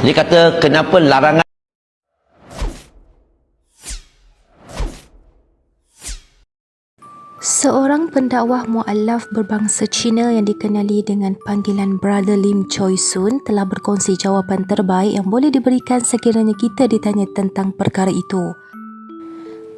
Dia kata kenapa larangan Seorang pendakwah mu'allaf berbangsa Cina yang dikenali dengan panggilan Brother Lim Choi Soon telah berkongsi jawapan terbaik yang boleh diberikan sekiranya kita ditanya tentang perkara itu.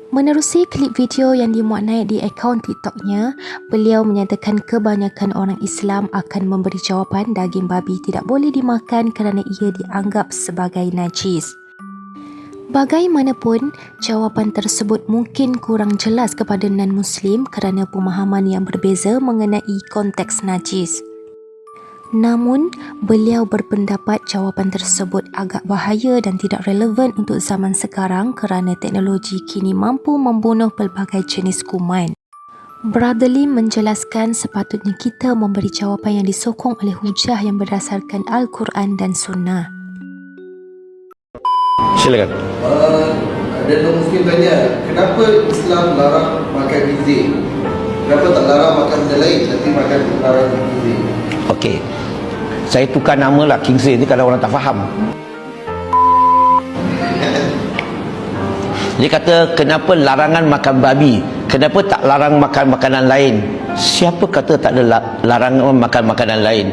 Menerusi klip video yang dimuat naik di akaun TikToknya, beliau menyatakan kebanyakan orang Islam akan memberi jawapan daging babi tidak boleh dimakan kerana ia dianggap sebagai najis. Bagaimanapun, jawapan tersebut mungkin kurang jelas kepada non-Muslim kerana pemahaman yang berbeza mengenai konteks najis. Namun, beliau berpendapat jawapan tersebut agak bahaya dan tidak relevan untuk zaman sekarang kerana teknologi kini mampu membunuh pelbagai jenis kuman. Brother Lim menjelaskan sepatutnya kita memberi jawapan yang disokong oleh hujah yang berdasarkan Al-Quran dan Sunnah. Silakan. Ada non-Muslim tanya, kenapa Islam larang makan khinzir? Kenapa tak larang makan benda lain tapi makan larang khinzir? Okey. Saya tukar nama lah khinzir ni kalau orang tak faham. Dia kata kenapa larangan makan babi? Kenapa tak larang makan makanan lain? Siapa kata tak ada larangan makan makanan lain?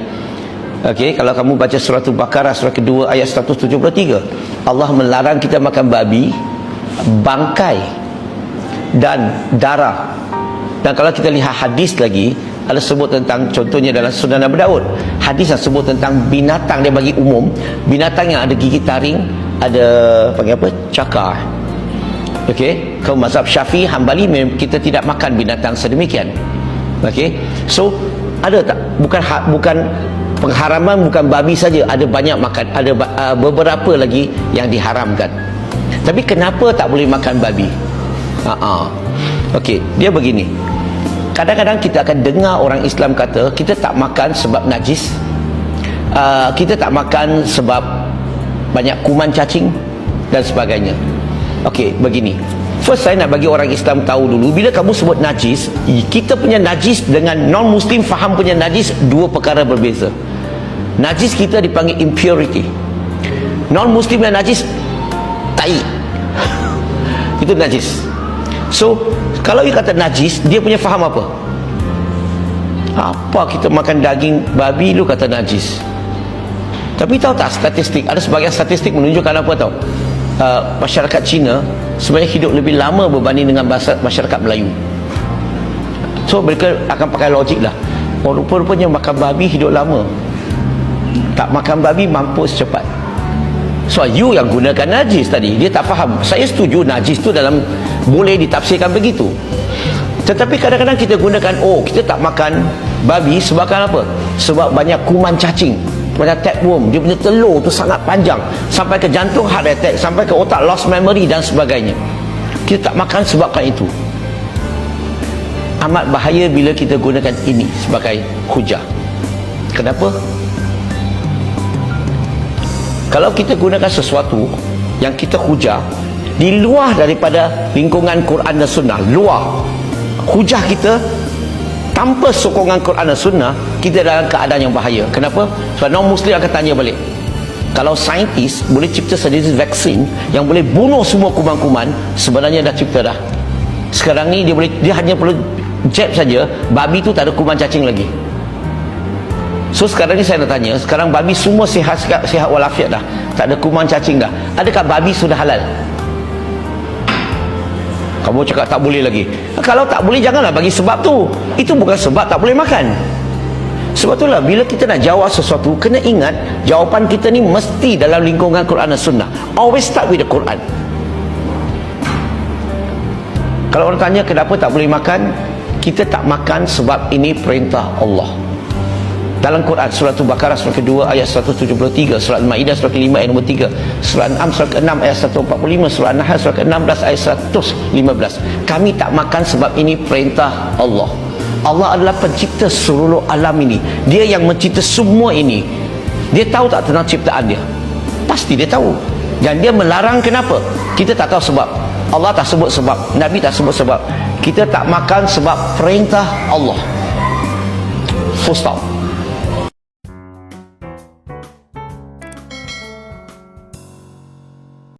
Okey, kalau kamu baca surah Al-Baqarah surah kedua ayat 173, Allah melarang kita makan babi, bangkai dan darah. Dan kalau kita lihat hadis lagi, ada sebut tentang, contohnya dalam Sunan Abu Daud, hadis yang sebut tentang binatang dia bagi umum, binatang yang ada gigi taring, ada panggil apa? Cakar. Okey, kalau mazhab Syafi'i, Hambali kita tidak makan binatang sedemikian. Okey. So, ada tak? Bukan pengharaman bukan babi saja, ada banyak makan, ada beberapa lagi yang diharamkan. Tapi kenapa tak boleh makan babi? Okey, dia begini. Kadang-kadang kita akan dengar orang Islam kata kita tak makan sebab najis, kita tak makan sebab banyak kuman cacing dan sebagainya. Okey, begini. First, saya nak bagi orang Islam tahu dulu, bila kamu sebut najis, kita punya najis dengan non-Muslim faham punya najis dua perkara berbeza. Najis kita dipanggil impurity. Non-Muslim yang najis, tai. Itu najis. So, kalau you kata najis, dia punya faham apa? Apa kita makan daging babi, lu kata najis? Tapi tahu tak statistik? Ada sebagian statistik menunjukkan apa tahu? Masyarakat Cina sebenarnya hidup lebih lama berbanding dengan masyarakat Melayu. So mereka akan pakai logik lah. Oh, rupa-rupanya makan babi hidup lama, tak makan babi mampus cepat. So you yang gunakan najis tadi, dia tak faham. Saya setuju najis tu dalam boleh ditafsirkan begitu, tetapi kadang-kadang kita gunakan, oh kita tak makan babi sebabkan apa? Sebab banyak kuman cacing, banyak tapeworm, dia punya telur tu sangat panjang sampai ke jantung heart attack, sampai ke otak lost memory dan sebagainya. Kita tak makan sebabkan itu. Amat bahaya bila kita gunakan ini sebagai hujah. Kenapa? Kalau kita gunakan sesuatu yang kita hujah di luar daripada lingkungan Quran dan Sunnah, luar hujah kita, tanpa sokongan Quran dan Sunnah, kita dalam keadaan yang bahaya. Kenapa? Sebab non-Muslim akan tanya balik, kalau saintis boleh cipta sendiri vaksin yang boleh bunuh semua kuman-kuman, sebenarnya dah cipta dah. Sekarang ni dia hanya perlu jab saja, babi tu tak ada kuman cacing lagi. So sekarang ni saya nak tanya, sekarang babi semua sihat walafiat dah, tak ada kuman cacing dah. Adakah babi sudah halal? Kamu cakap tak boleh lagi. Kalau tak boleh, janganlah bagi sebab tu. Itu bukan sebab tak boleh makan. Sebab itulah bila kita nak jawab sesuatu, kena ingat jawapan kita ni mesti dalam lingkungan Quran dan Sunnah. Always start with the Quran. Kalau orang tanya kenapa tak boleh makan, kita tak makan sebab ini perintah Allah. Dalam Quran, surah Al-Baqarah surah kedua ayat 173, surah Al-Ma'idah surah kelima ayat nombor 3, surah Al-An'am surah ke-6 ayat 145, surah An-Nahl surah ke-16 ayat 115. Kami tak makan sebab ini perintah Allah. Allah adalah pencipta seluruh alam ini. Dia yang mencipta semua ini. Dia tahu tak tentang ciptaan dia? Pasti dia tahu. Dan dia melarang, kenapa? Kita tak tahu sebab. Allah tak sebut sebab, Nabi tak sebut sebab. Kita tak makan sebab perintah Allah. Full stop.